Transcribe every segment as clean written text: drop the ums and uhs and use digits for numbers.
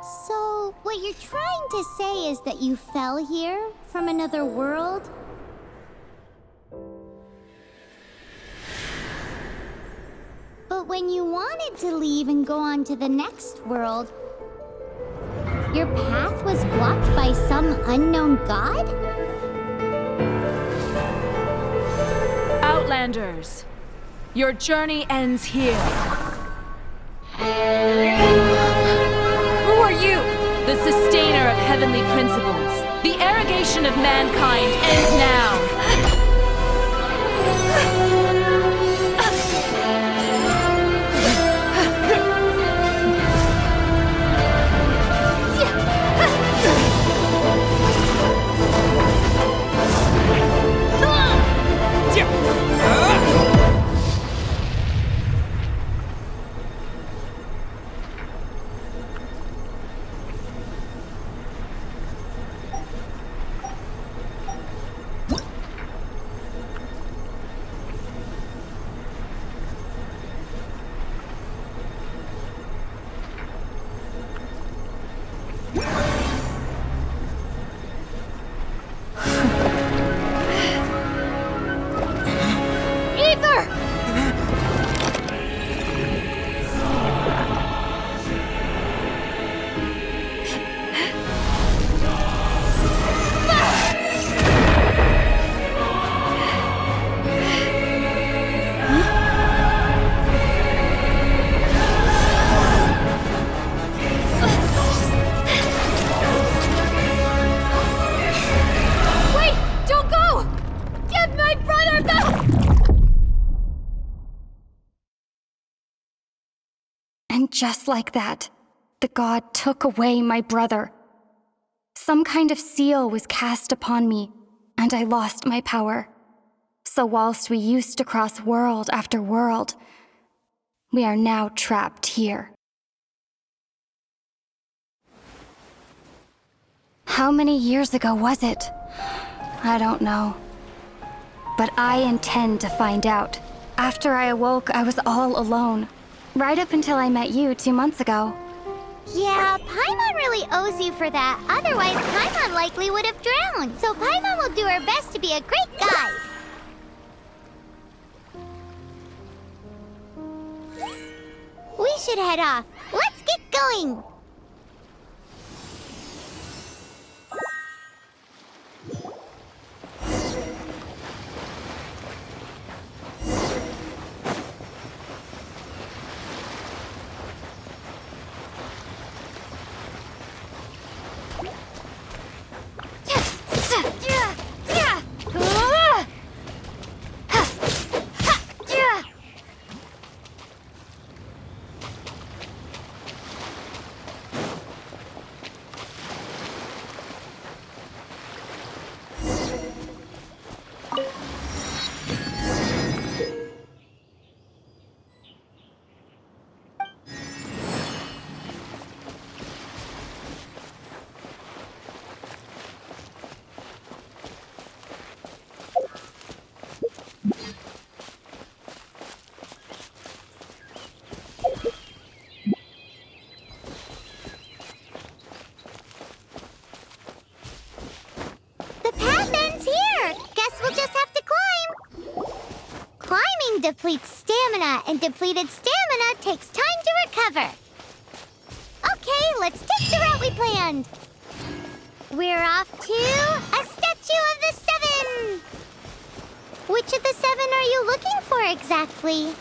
So, what you're trying to say is that you fell here from another world? But when you wanted to leave and go on to the next world, your path was blocked by some unknown god? Outlanders, your journey ends here. Who are you? The sustainer of heavenly principles. The arrogation of mankind ends now. And just like that, the god took away my brother. Some kind of seal was cast upon me, and I lost my power. So whilst we used to cross world after world, we are now trapped here. How many years ago was it? I don't know. But I intend to find out. After I awoke, I was all alone. Right up until I met you 2 months ago. Yeah, Paimon really owes you for that. Otherwise, Paimon likely would have drowned. So Paimon will do her best to be a great guide. We should head off. Let's get going. Depletes stamina, and depleted stamina takes time to recover. Okay, let's take the route we planned. We're off to a statue of the Seven. Which of the seven are you looking for exactly?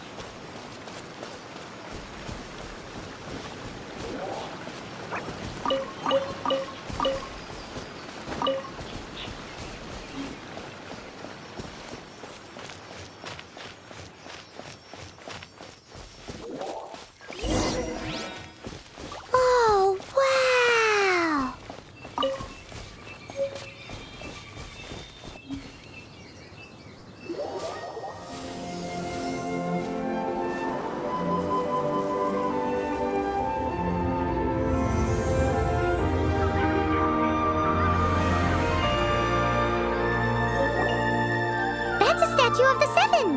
Statue of the Seven!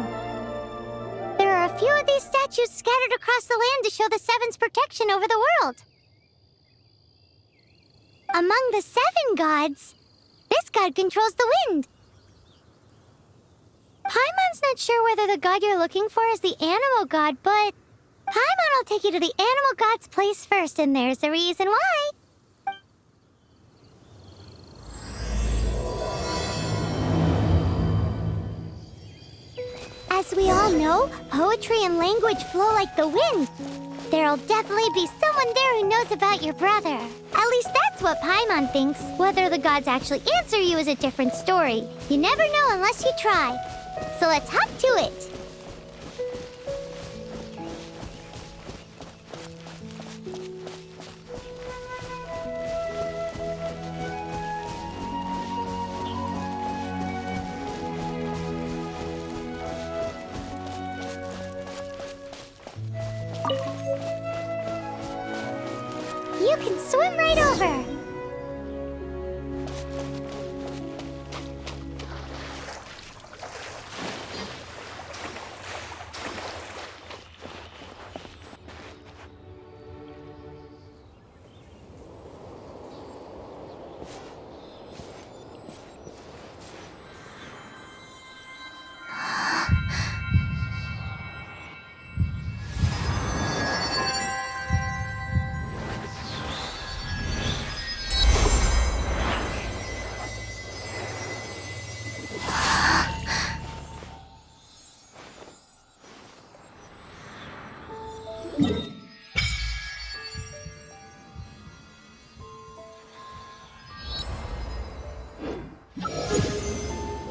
There are a few of these statues scattered across the land to show the Seven's protection over the world. Among the 7 gods, this god controls the wind. Paimon's not sure whether the god you're looking for is the animal god, but Paimon will take you to the animal god's place first, and there's a reason why. As we all know, poetry and language flow like the wind. There'll definitely be someone there who knows about your brother. At least that's what Paimon thinks. Whether the gods actually answer you is a different story. You never know unless you try. So let's hop to it. You can swim right over.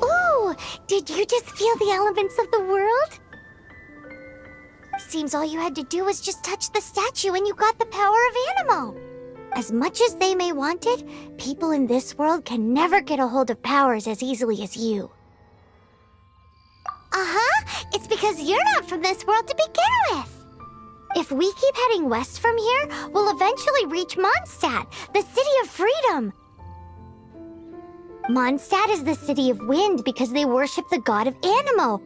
Ooh, did you just feel the elements of the world? Seems all you had to do was just touch the statue and you got the power of animal. As much as they may want it, people in this world can never get a hold of powers as easily as you. Uh-huh, it's because you're not from this world to begin with. If we keep heading west from here, we'll eventually reach Mondstadt, the city of freedom. Mondstadt is the city of wind because they worship the god of Anemo.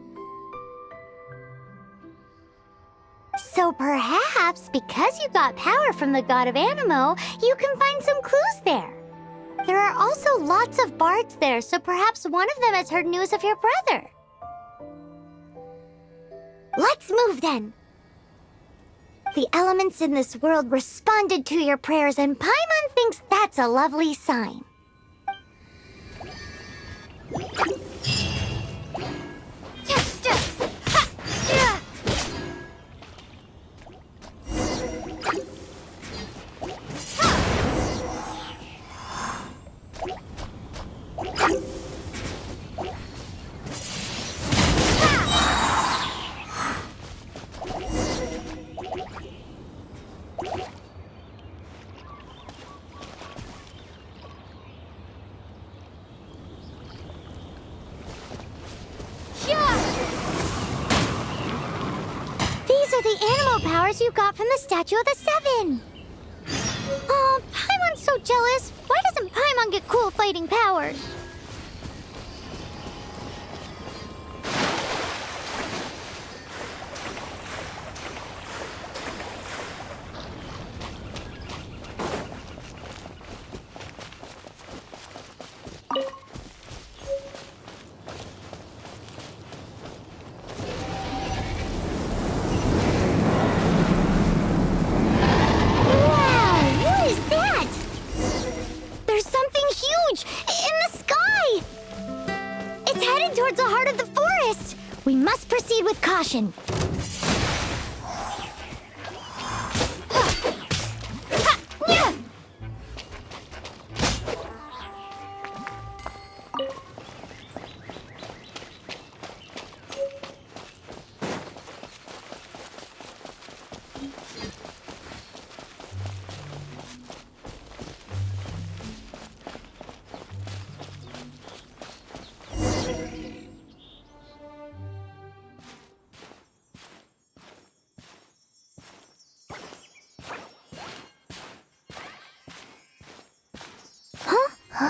So perhaps, because you got power from the god of Anemo, you can find some clues there. There are also lots of bards there, so perhaps one of them has heard news of your brother. Let's move then. The elements in this world responded to your prayers, and Paimon thinks that's a lovely sign. These are the animal powers you got from the Statue of the 7. Oh, Paimon's so jealous. Why doesn't Paimon get cool fighting powers? Towards the heart of the forest. We must proceed with caution.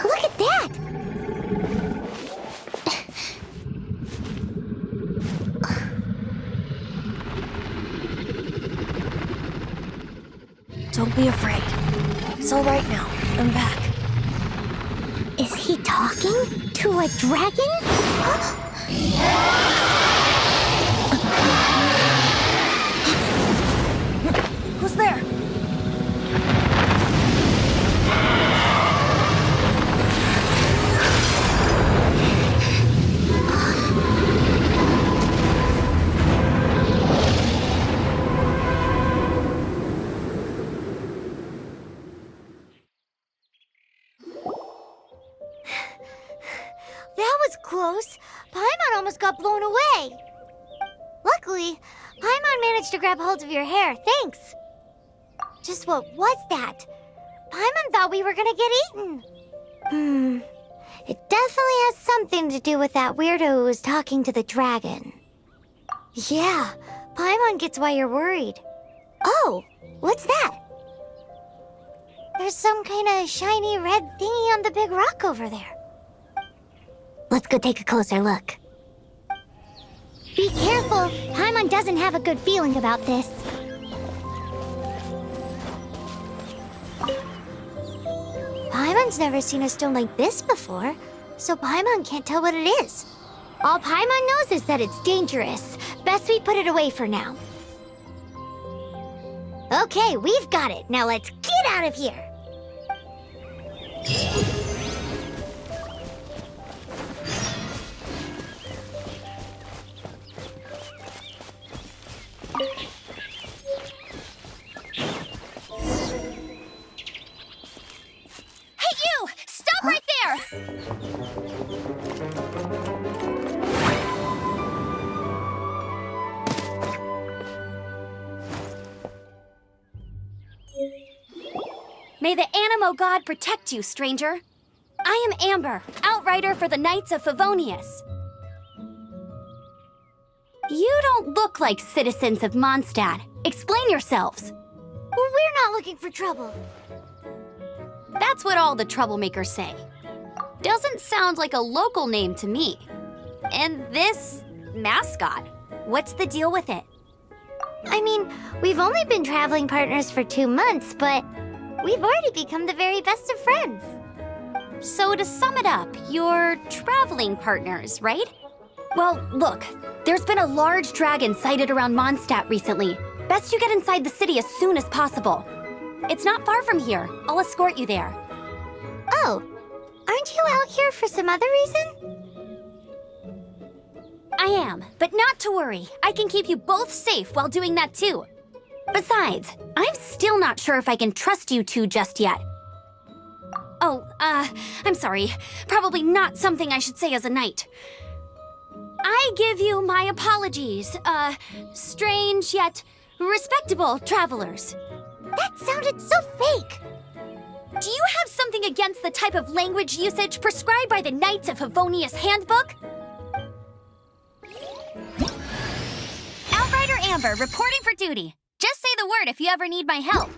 Look at that! Don't be afraid. It's all right now. I'm back. Is he talking to a dragon? Who's there? That was close. Paimon almost got blown away. Luckily, Paimon managed to grab hold of your hair. Thanks. Just what was that? Paimon thought we were gonna get eaten. It definitely has something to do with that weirdo who was talking to the dragon. Yeah, Paimon gets why you're worried. Oh, what's that? There's some kind of shiny red thingy on the big rock over there. Let's go take a closer look. Be careful! Paimon doesn't have a good feeling about this. Paimon's never seen a stone like this before, so Paimon can't tell what it is. All Paimon knows is that it's dangerous. Best we put it away for now. Okay, we've got it. Now let's get out of here! Hey, you! Stop right there! May the Animo God protect you, stranger. I am Amber, outrider for the Knights of Favonius. You don't look like citizens of Mondstadt. Explain yourselves. We're not looking for trouble. That's what all the troublemakers say. Doesn't sound like a local name to me. And this mascot, what's the deal with it? I mean, we've only been traveling partners for 2 months, but we've already become the very best of friends. So to sum it up, you're traveling partners, right? Well, look, there's been a large dragon sighted around Mondstadt recently. Best you get inside the city as soon as possible. It's not far from here. I'll escort you there. Oh, aren't you out here for some other reason? I am, but not to worry. I can keep you both safe while doing that too. Besides, I'm still not sure if I can trust you two just yet. Oh, I'm sorry. Probably not something I should say as a knight. I give you my apologies, strange yet respectable travelers. That sounded so fake. Do you have something against the type of language usage prescribed by the Knights of Favonius Handbook? Outrider Amber, reporting for duty. Just say the word if you ever need my help.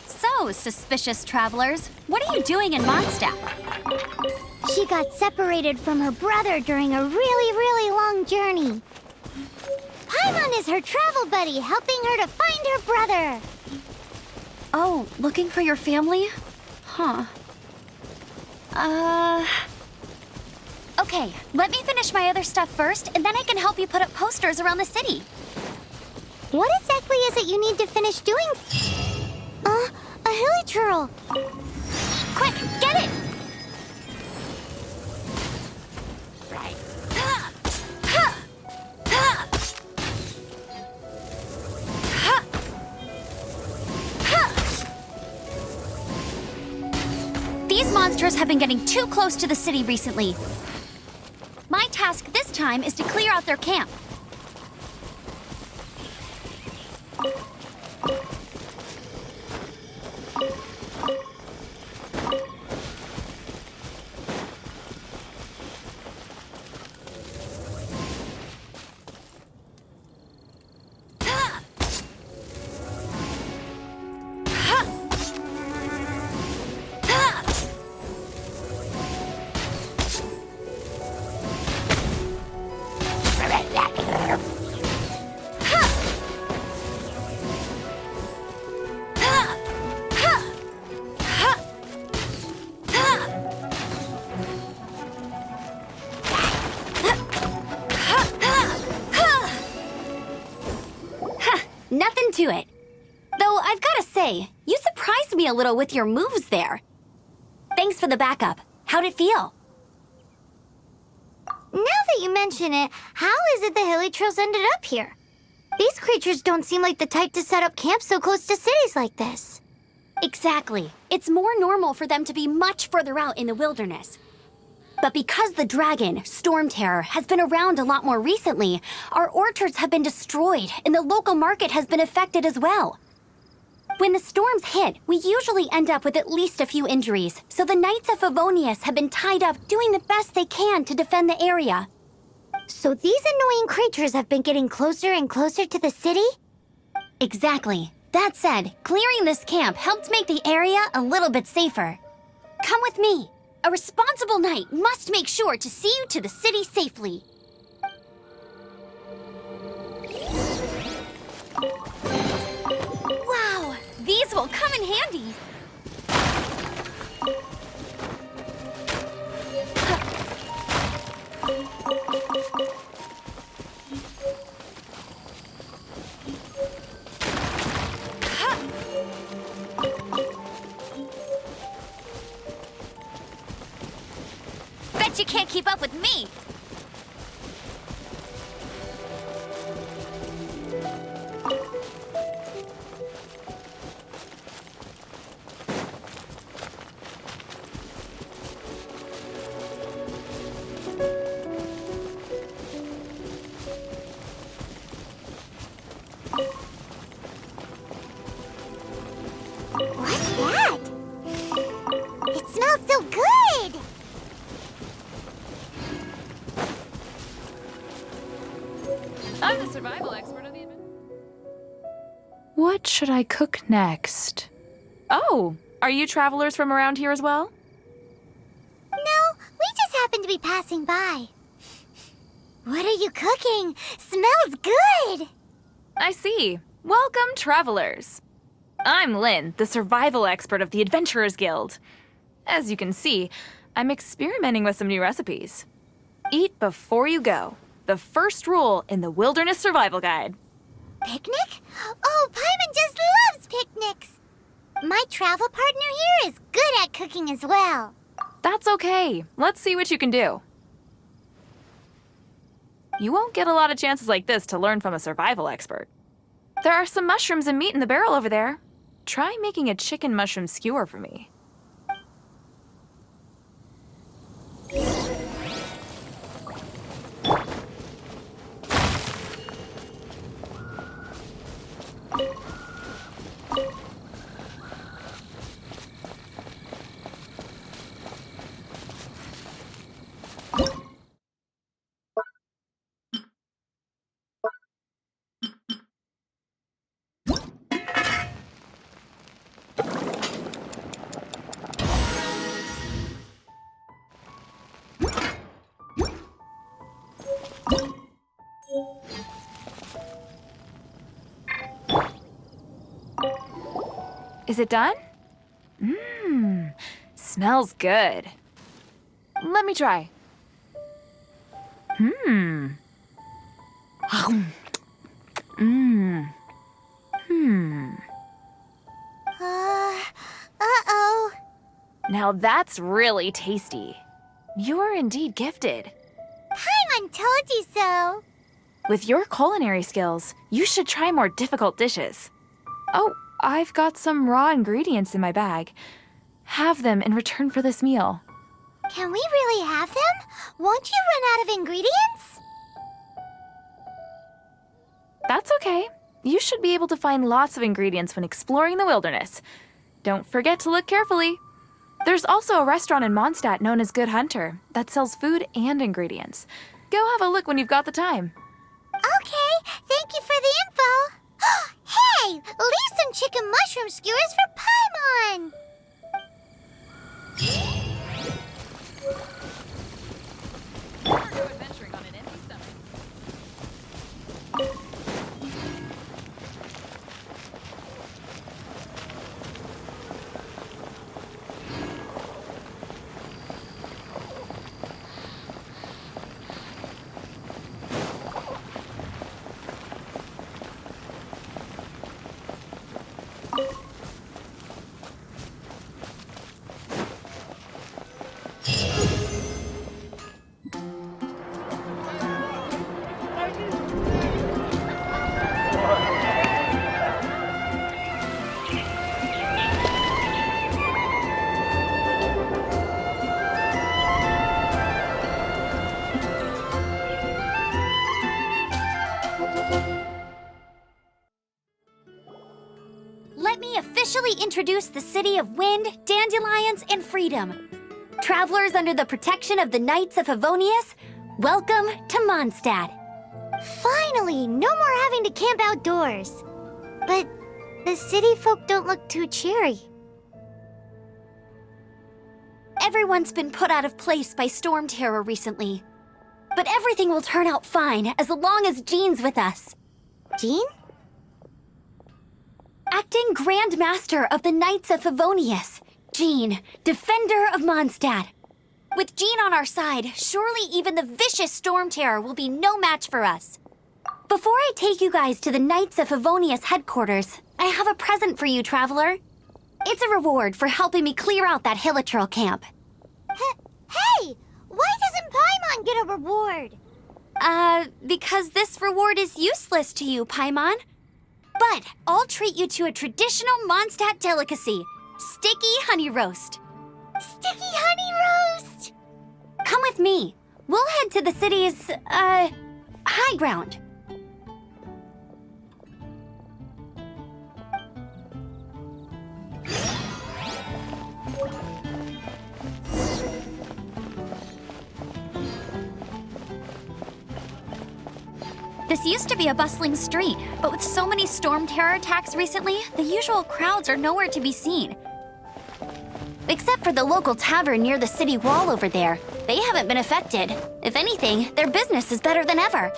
So, suspicious travelers, what are you doing in Mondstadt? She got separated from her brother during a really long journey. Paimon is her travel buddy, helping her to find her brother. Oh, looking for your family? Huh. Okay, let me finish my other stuff first, and then I can help you put up posters around the city. What exactly is it you need to finish doing? A hilly churl. Quick, get it! These monsters have been getting too close to the city recently. My task this time is to clear out their camp. Nothing to it. Though I've gotta say, you surprised me a little with your moves there. Thanks for the backup. How'd it feel? Now that you mention it, how is it the hilly trails ended up here? These creatures don't seem like the type to set up camp so close to cities like this. Exactly. It's more normal for them to be much further out in the wilderness. But because the dragon, Storm Terror, has been around a lot more recently, our orchards have been destroyed and the local market has been affected as well. When the storms hit, we usually end up with at least a few injuries, so the Knights of Favonius have been tied up doing the best they can to defend the area. So these annoying creatures have been getting closer and closer to the city? Exactly. That said, clearing this camp helped make the area a little bit safer. Come with me. A responsible knight must make sure to see you to the city safely. Wow, these will come in handy. Bet you can't keep up with me. What's that? It smells so good! I'm the survival expert of the event. What should I cook next? Oh, are you travelers from around here as well? No, we just happen to be passing by. What are you cooking? Smells good! I see. Welcome, travelers. I'm Lynn, the survival expert of the Adventurers Guild. As you can see, I'm experimenting with some new recipes. Eat before you go. The first rule in the Wilderness Survival Guide. Picnic? Oh, Paimon just loves picnics! My travel partner here is good at cooking as well. That's okay. Let's see what you can do. You won't get a lot of chances like this to learn from a survival expert. There are some mushrooms and meat in the barrel over there. Try making a chicken mushroom skewer for me. Is it done? Mmm, smells good. Let me try. Mmm. Mmm. Hmm. Uh-oh. Now that's really tasty. You're indeed gifted. Paimon told you so. With your culinary skills, you should try more difficult dishes. Oh, I've got some raw ingredients in my bag. Have them in return for this meal. Can we really have them? Won't you run out of ingredients? That's okay. You should be able to find lots of ingredients when exploring the wilderness. Don't forget to look carefully. There's also a restaurant in Mondstadt known as Good Hunter that sells food and ingredients. Go have a look when you've got the time. Okay, thank you for the info. Hey, leave some chicken mushroom skewers for Paimon. Never go adventuring on an empty stomach. introduce the city of wind, dandelions, and freedom. Travelers under the protection of the Knights of Favonius, welcome to Mondstadt. Finally, no more having to camp outdoors. But the city folk don't look too cheery. Everyone's been put out of place by storm terror recently. But everything will turn out fine as long as Jean's with us. Jean? Acting Grand Master of the Knights of Favonius, Jean, Defender of Mondstadt. With Jean on our side, surely even the vicious storm terror will be no match for us. Before I take you guys to the Knights of Favonius headquarters, I have a present for you, Traveler. It's a reward for helping me clear out that Hilitril camp. Hey! Why doesn't Paimon get a reward? Because this reward is useless to you, Paimon. But I'll treat you to a traditional Mondstadt delicacy, sticky honey roast. Sticky honey roast! Come with me. We'll head to the city's, high ground. This used to be a bustling street, but with so many storm terror attacks recently, the usual crowds are nowhere to be seen. Except for the local tavern near the city wall over there. They haven't been affected. If anything, their business is better than ever.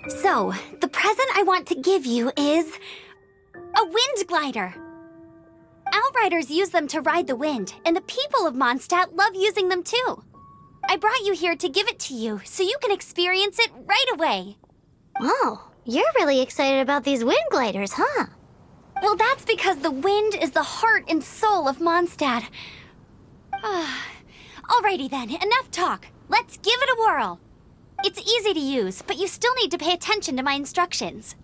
So, the present I want to give you is a wind glider. Outriders use them to ride the wind, and the people of Mondstadt love using them too. I brought you here to give it to you, so you can experience it right away. Oh, you're really excited about these wind gliders, huh? Well, that's because the wind is the heart and soul of Mondstadt. Alrighty then, enough talk. Let's give it a whirl. It's easy to use, but you still need to pay attention to my instructions.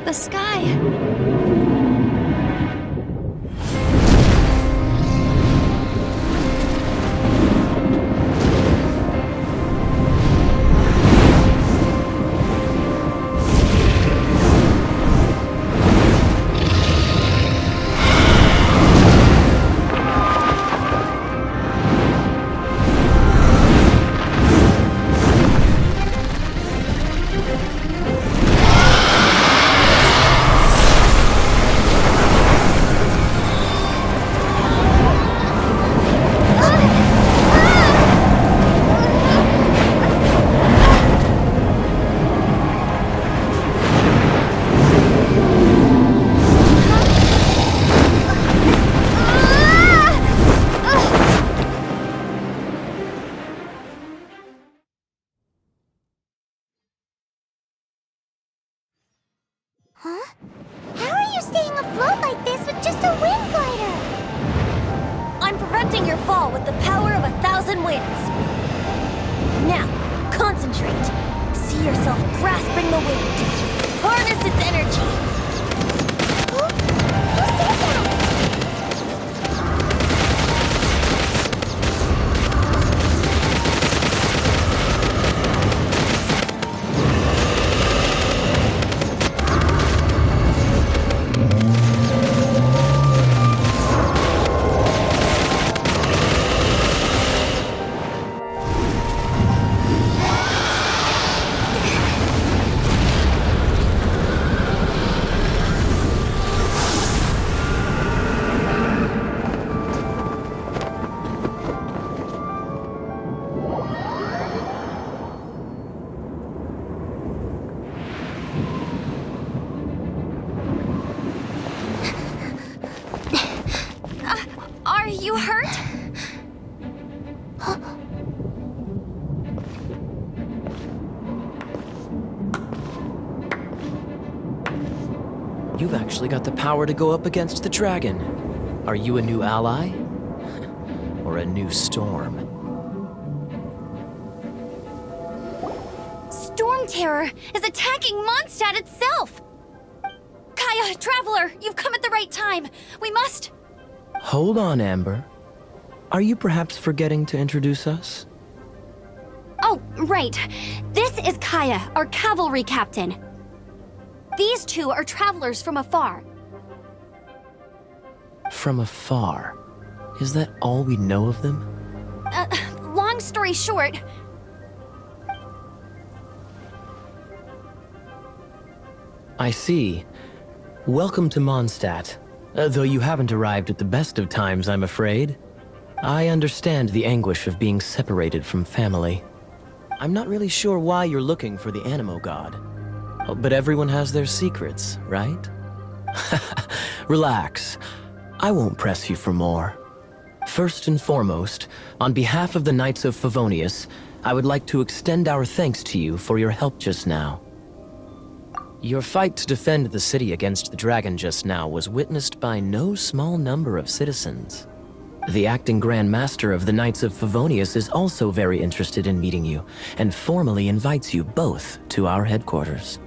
The sky. preventing your fall with the power of 1,000 winds. Now, concentrate. See yourself grasping the wind. Harness its energy. Who said that? Are you hurt? You've actually got the power to go up against the dragon. Are you a new ally? Or a new storm? Storm Terror is attacking Mondstadt itself! Kaya, Traveler, you've come at the right time. We must... Hold on, Amber. Are you perhaps forgetting to introduce us? Oh, right. This is Kaya, our cavalry captain. These two are travelers from afar. From afar? Is that all we know of them? Long story short... I see. Welcome to Mondstadt. Though you haven't arrived at the best of times, I'm afraid. I understand the anguish of being separated from family. I'm not really sure why you're looking for the Animo God. Oh, but everyone has their secrets, right? Relax. I won't press you for more. First and foremost, on behalf of the Knights of Favonius, I would like to extend our thanks to you for your help just now. Your fight to defend the city against the dragon just now was witnessed by no small number of citizens. The acting Grand Master of the Knights of Favonius is also very interested in meeting you, and formally invites you both to our headquarters.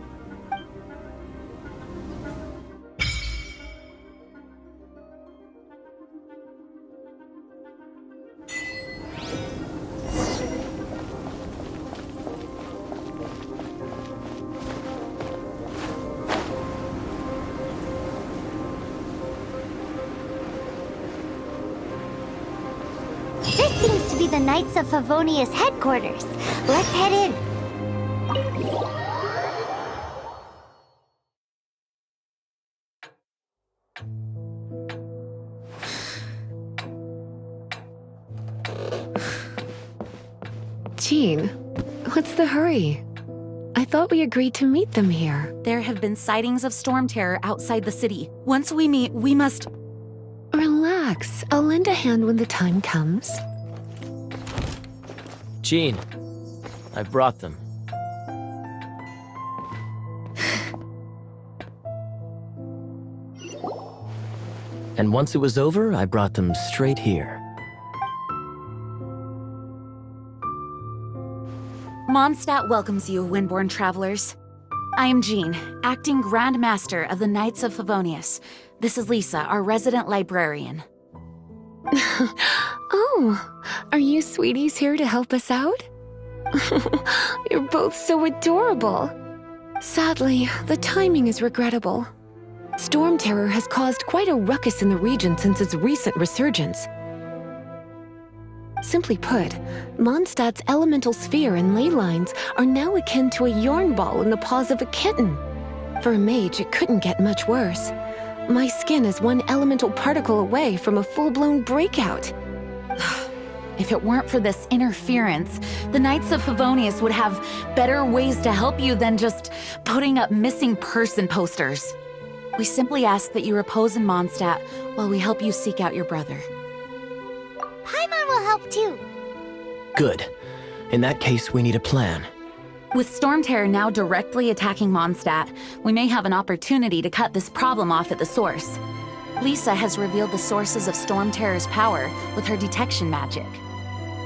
This seems to be the Knights of Favonius headquarters. Let's head in. Jean, what's the hurry? I thought we agreed to meet them here. There have been sightings of storm terror outside the city. Once we meet, we must... Relax. I'll lend a hand when the time comes. Jean, I've brought them. And once it was over, I brought them straight here. Mondstadt welcomes you, Windborn travelers. I am Jean, acting Grand Master of the Knights of Favonius. This is Lisa, our resident librarian. Oh, are you sweeties here to help us out? You're both so adorable. Sadly, the timing is regrettable. Storm Terror has caused quite a ruckus in the region since its recent resurgence. Simply put, Mondstadt's elemental sphere and ley lines are now akin to a yarn ball in the paws of a kitten. For a mage, it couldn't get much worse. My skin is one elemental particle away from a full-blown breakout. If it weren't for this interference, the Knights of Favonius would have better ways to help you than just putting up missing person posters. We simply ask that you repose in Mondstadt while we help you seek out your brother. Paimon will help too. Good. In that case, we need a plan. With Storm Terror now directly attacking Mondstadt, we may have an opportunity to cut this problem off at the source. Lisa has revealed the sources of Storm Terror's power with her detection magic.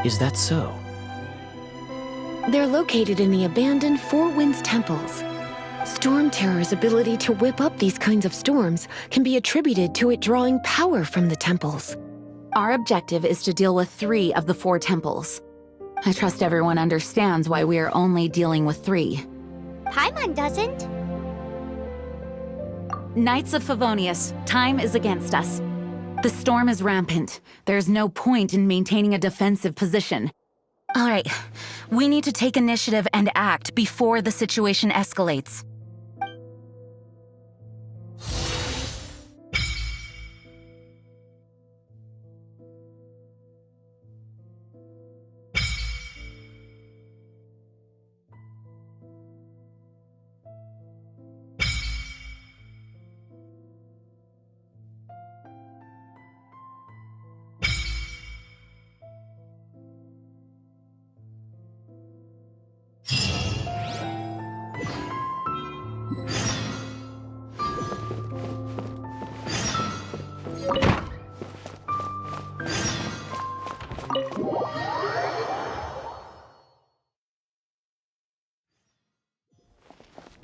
Is that so? They're located in the abandoned Four Winds temples. Storm Terror's ability to whip up these kinds of storms can be attributed to it drawing power from the temples. Our objective is to deal with 3 of the 4 temples. I trust everyone understands why we are only dealing with 3. Paimon doesn't. Knights of Favonius, time is against us. The storm is rampant. There's no point in maintaining a defensive position. All right, we need to take initiative and act before the situation escalates.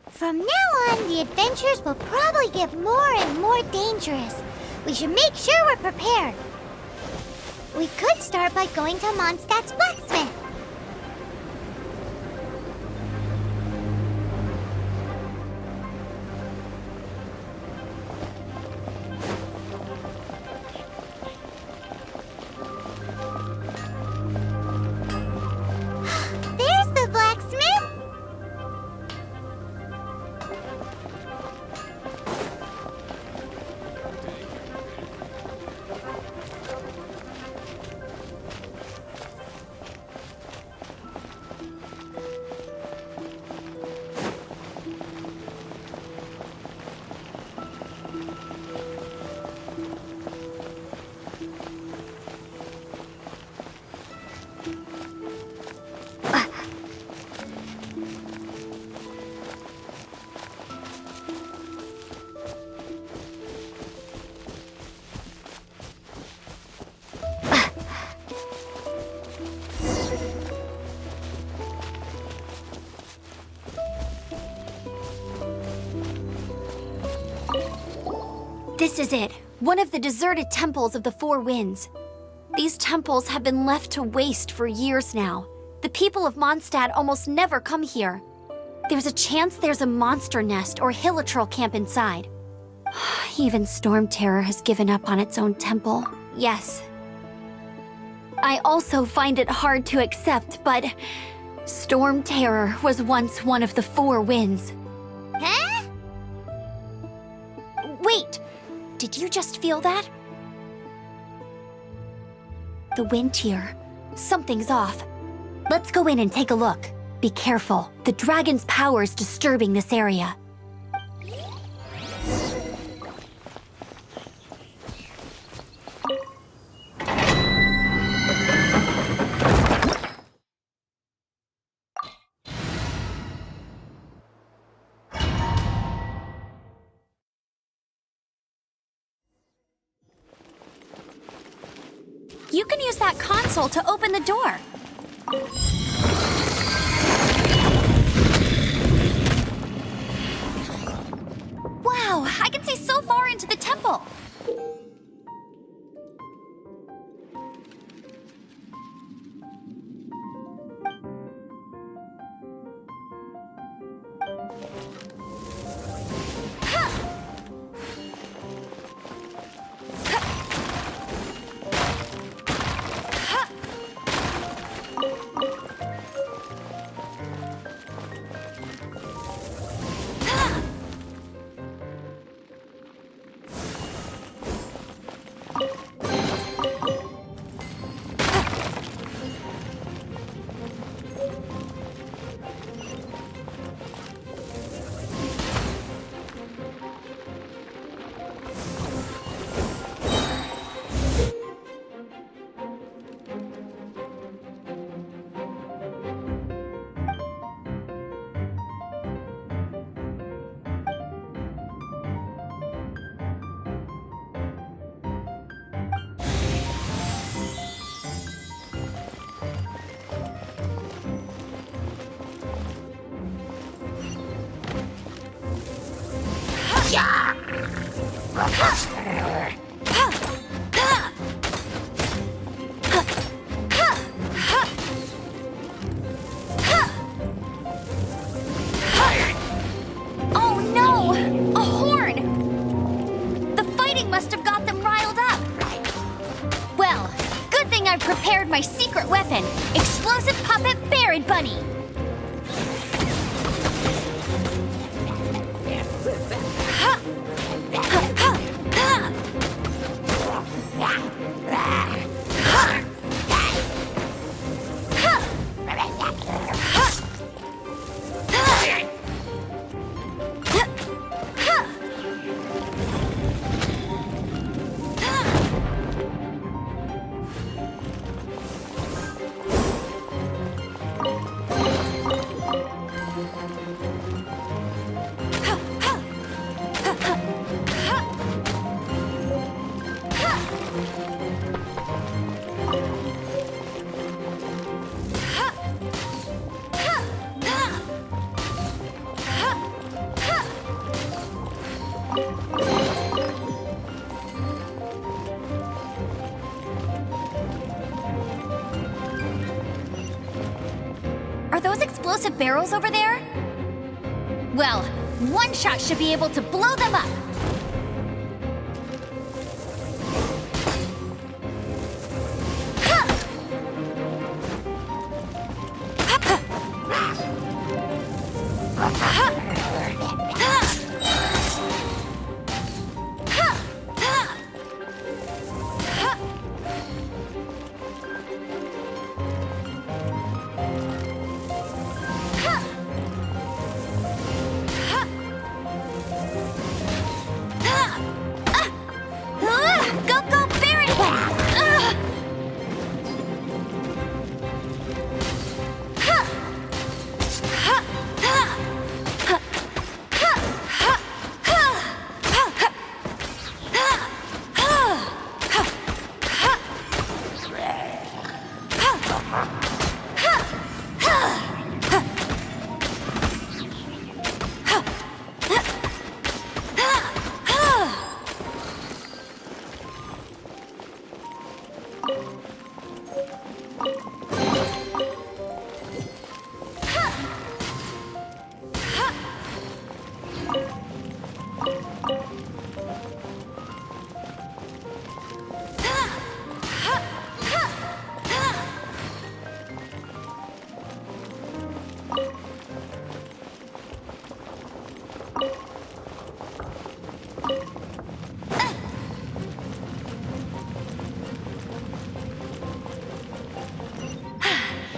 From now on, the adventures will probably get more and more dangerous. We should make sure we're prepared. We could start by going to Mondstadt's blacksmith. There's the blacksmith! This is it. One of the deserted temples of the Four Winds. These temples have been left to waste for years now. The people of Mondstadt almost never come here. There's a chance there's a monster nest or hilitrol camp inside. Even Storm Terror has given up on its own temple. Yes. I also find it hard to accept, but Storm Terror was once one of the Four Winds. Huh? Wait! Did you just feel that? The wind here. Something's off. Let's go in and take a look. Be careful. The dragon's power is disturbing this area. You can use that console to open the door. Wow, I can see so far into the temple. I've prepared my secret weapon, Explosive Puppet Barrett Bunny. Are those explosive barrels over there? Well, one shot should be able to blow them up. Go, go, Barrett!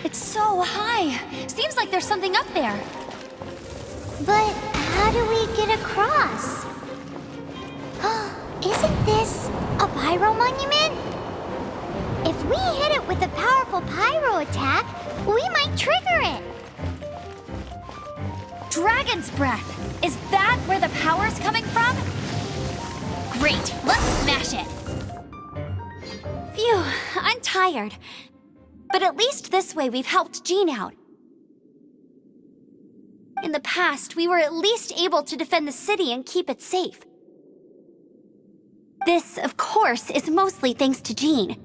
It's so high. Seems like there's something up there. But how do we get across? Isn't this a pyro monument? If we hit it with a powerful pyro attack, we might trigger it. Dragon's breath. Is that where the power's coming from? Great, let's smash it. Phew, I'm tired. But at least this way we've helped Jean out. In the past, we were at least able to defend the city and keep it safe. This, of course, is mostly thanks to Jean.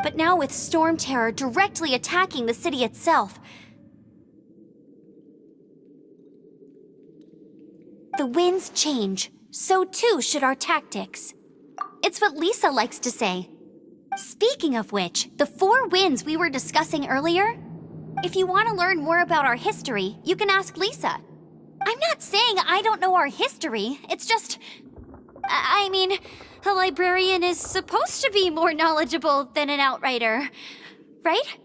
But now with Storm Terror directly attacking the city itself, the winds change, so too should our tactics. It's what Lisa likes to say. Speaking of which, the 4 winds we were discussing earlier, if you want to learn more about our history, you can ask Lisa. I'm not saying I don't know our history, it's just... I mean, a librarian is supposed to be more knowledgeable than an outrider, right?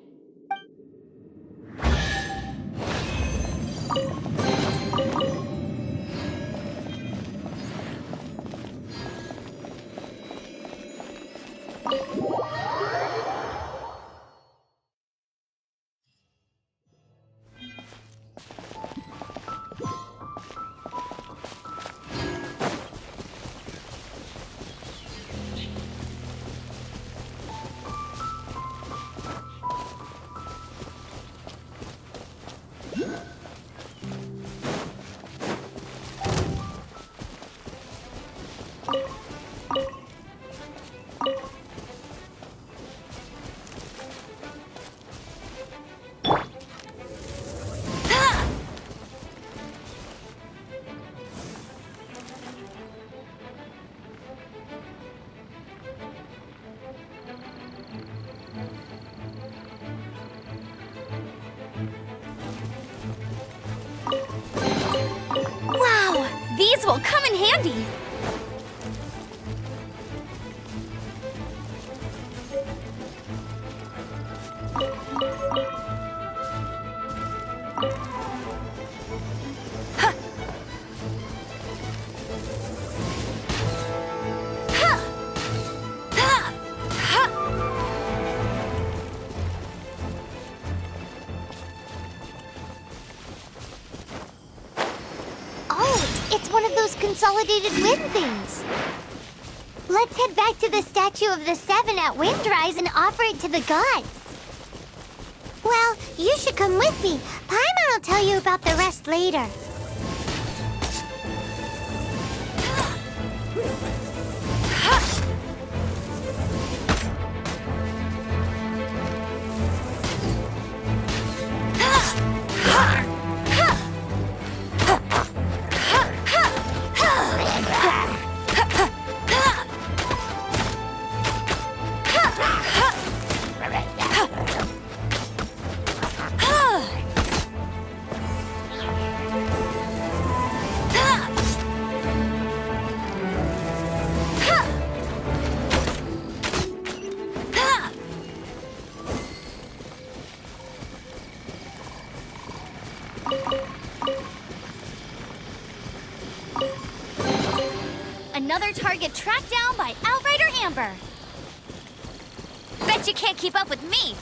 handy. Oh, it's one of those consolidated wind things. Let's head back to the statue of the Seven at Windrise and offer it to the gods. Well, you should come with me. Paimon will tell you about the rest later. Another target tracked down by Outrider Amber. Bet you can't keep up with me.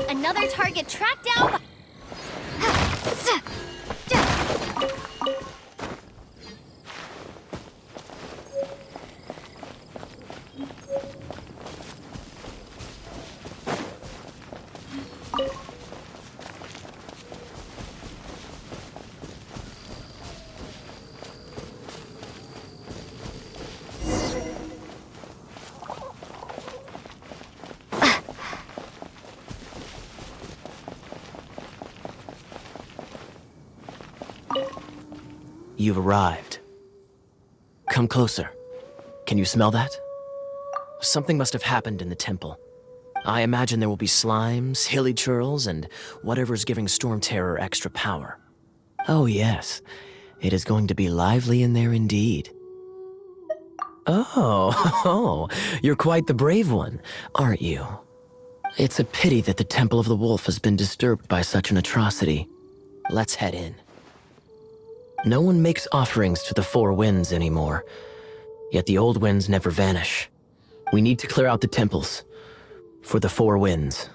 Another target tracked down by... You've arrived. Come closer. Can you smell that? Something must have happened in the temple. I imagine there will be slimes, hilly churls, and whatever's giving Storm Terror extra power. Oh yes, it is going to be lively in there indeed. Oh, you're quite the brave one, aren't you? It's a pity that the Temple of the Wolf has been disturbed by such an atrocity. Let's head in. No one makes offerings to the Four Winds anymore, yet the old winds never vanish. We need to clear out the temples for the Four Winds.